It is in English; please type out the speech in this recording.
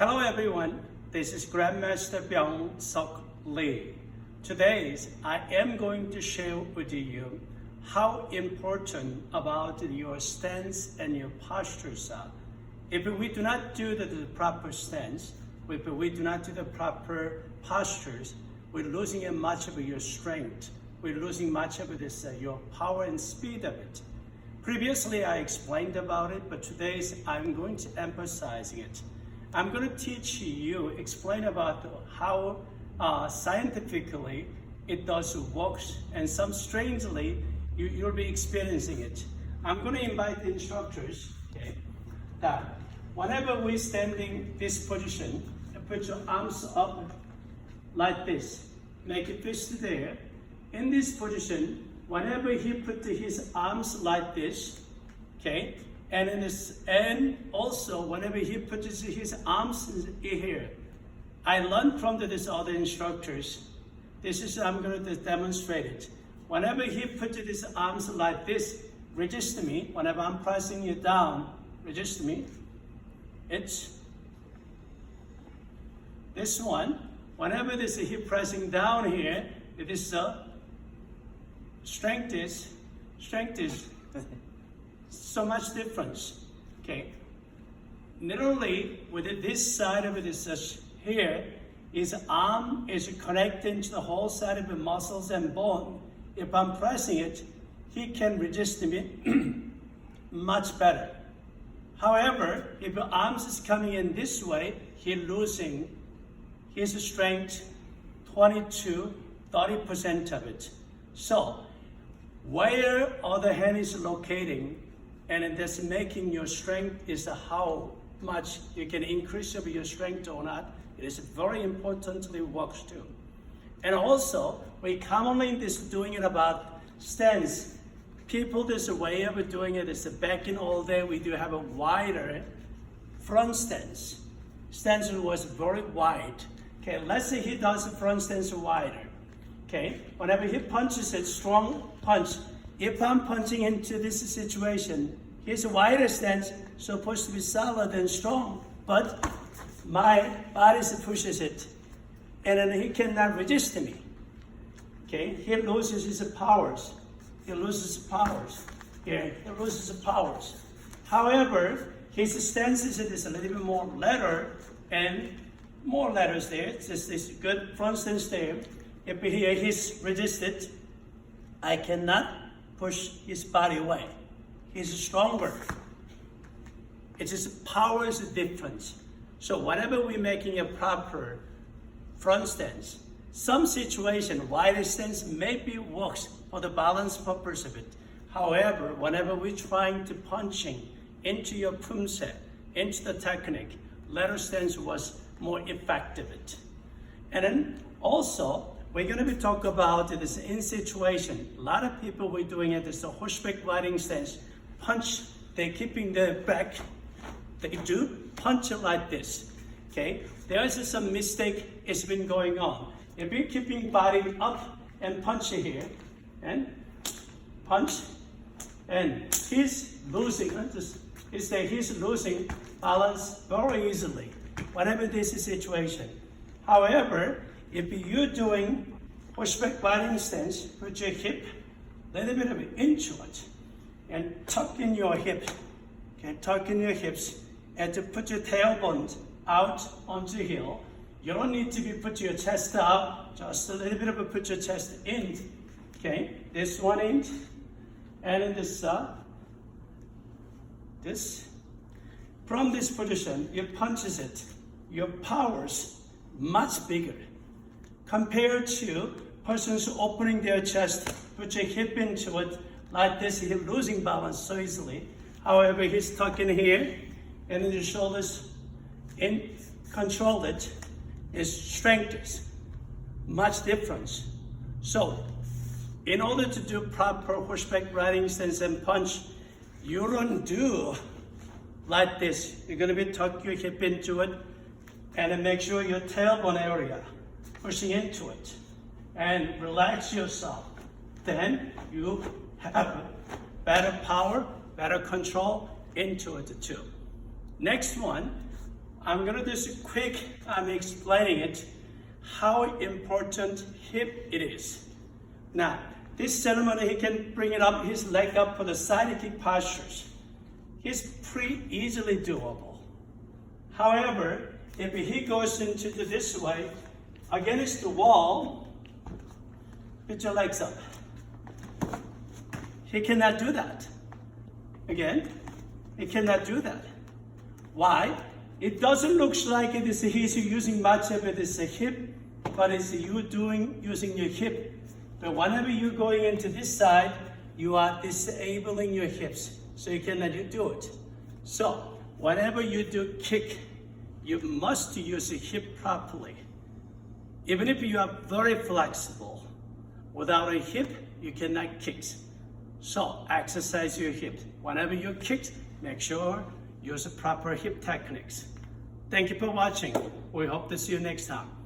Hello everyone, this is Grandmaster Byung Sok Lee. Today I am going to share with you how important about your stance and your postures are. If we do not do the proper stance, if we do not do the proper postures, we're losing much of your strength. We're losing much of this, your power and speed of it. Previously I explained about it, but today I'm going to emphasize it. I'm going to teach you, explain about how scientifically it does works, and some strangely you'll be experiencing it. I'm going to invite the instructors, okay, that whenever we're standing this position, put your arms up like this, make a fist there. In this position, whenever he put his arms like this, okay, and also whenever he puts his arms here, I learned from these other instructors. I'm going to demonstrate it. Whenever he puts his arms like this, resist me. Whenever I'm pressing you down, resist me. It's this one. Whenever he pressing down here, this strength is so much difference. Okay. Literally, with this side of this here, his arm is connected to the whole side of the muscles and bone. If I'm pressing it, he can resist me much better. However, if the arms is coming in this way, he's losing his strength 20-30% of it. So, where other hand is locating, and that's making your strength is how much you can increase your strength or not. It is very importantly works too. And also, we commonly doing it about stance. People, this way of doing it is back in all day, we do have a wider front stance. Stance was very wide. Okay, let's say he does the front stance wider. Okay, whenever he punches it, strong punch. If I'm punching into this situation, his wider stance supposed to be solid and strong, but my body pushes it, and then he cannot resist me. Okay, he loses his powers. He loses powers. Here, he loses powers. However, his stance is a little bit more lateral and more letters there. It's just this good front stance there. If here he's resisted, I cannot push his body away. He's stronger. It's just power is different. So whenever we're making a proper front stance, some situation wider stance maybe works for the balance purpose of it. However, whenever we're trying to punching into your pumse, into the technique, lateral stance was more effective. And then also, we're going to be talking about this in situation. A lot of people were doing it as a horseback riding stance. Punch, they're keeping their back. They do punch it like this. Okay, there's some mistake it's been going on. If you're keeping body up and punch it here, and punch, and he's losing, he's losing balance very easily whenever this is situation. However, if you're doing horseback riding stance, put your hip a little bit of it into it, and tuck in your hip. Okay, tuck in your hips, and to put your tailbone out onto the heel. You don't need to put your chest out, just a little bit of put your chest in. Okay, this one in, and in this. From this position, you punches it. Your powers much bigger compared to persons opening their chest, put your hip into it like this. He's losing balance so easily. However, he's tucking here, and then the shoulders in, control it. His strength is much difference. So, in order to do proper horseback riding stance and punch, you don't do like this. You're going to be tuck your hip into it, and then make sure your tailbone area pushing into it, and relax yourself. Then you have better power, better control into it too. Next one, I'm gonna just quick, I'm explaining it, how important hip it is. Now, this gentleman, he can bring it up, his leg up for the side kick postures. It's pretty easily doable. However, if he goes into this way, against the wall, put your legs up. He cannot do that. Again, he cannot do that. Why? It doesn't look like it is he's using much of it is a hip, but it's you using your hip. But whenever you're going into this side, you are disabling your hips, so you cannot do it. So whenever you do kick, you must use the hip properly. Even if you are very flexible, without a hip, you cannot kick. So exercise your hips. Whenever you kick, make sure use the proper hip techniques. Thank you for watching. We hope to see you next time.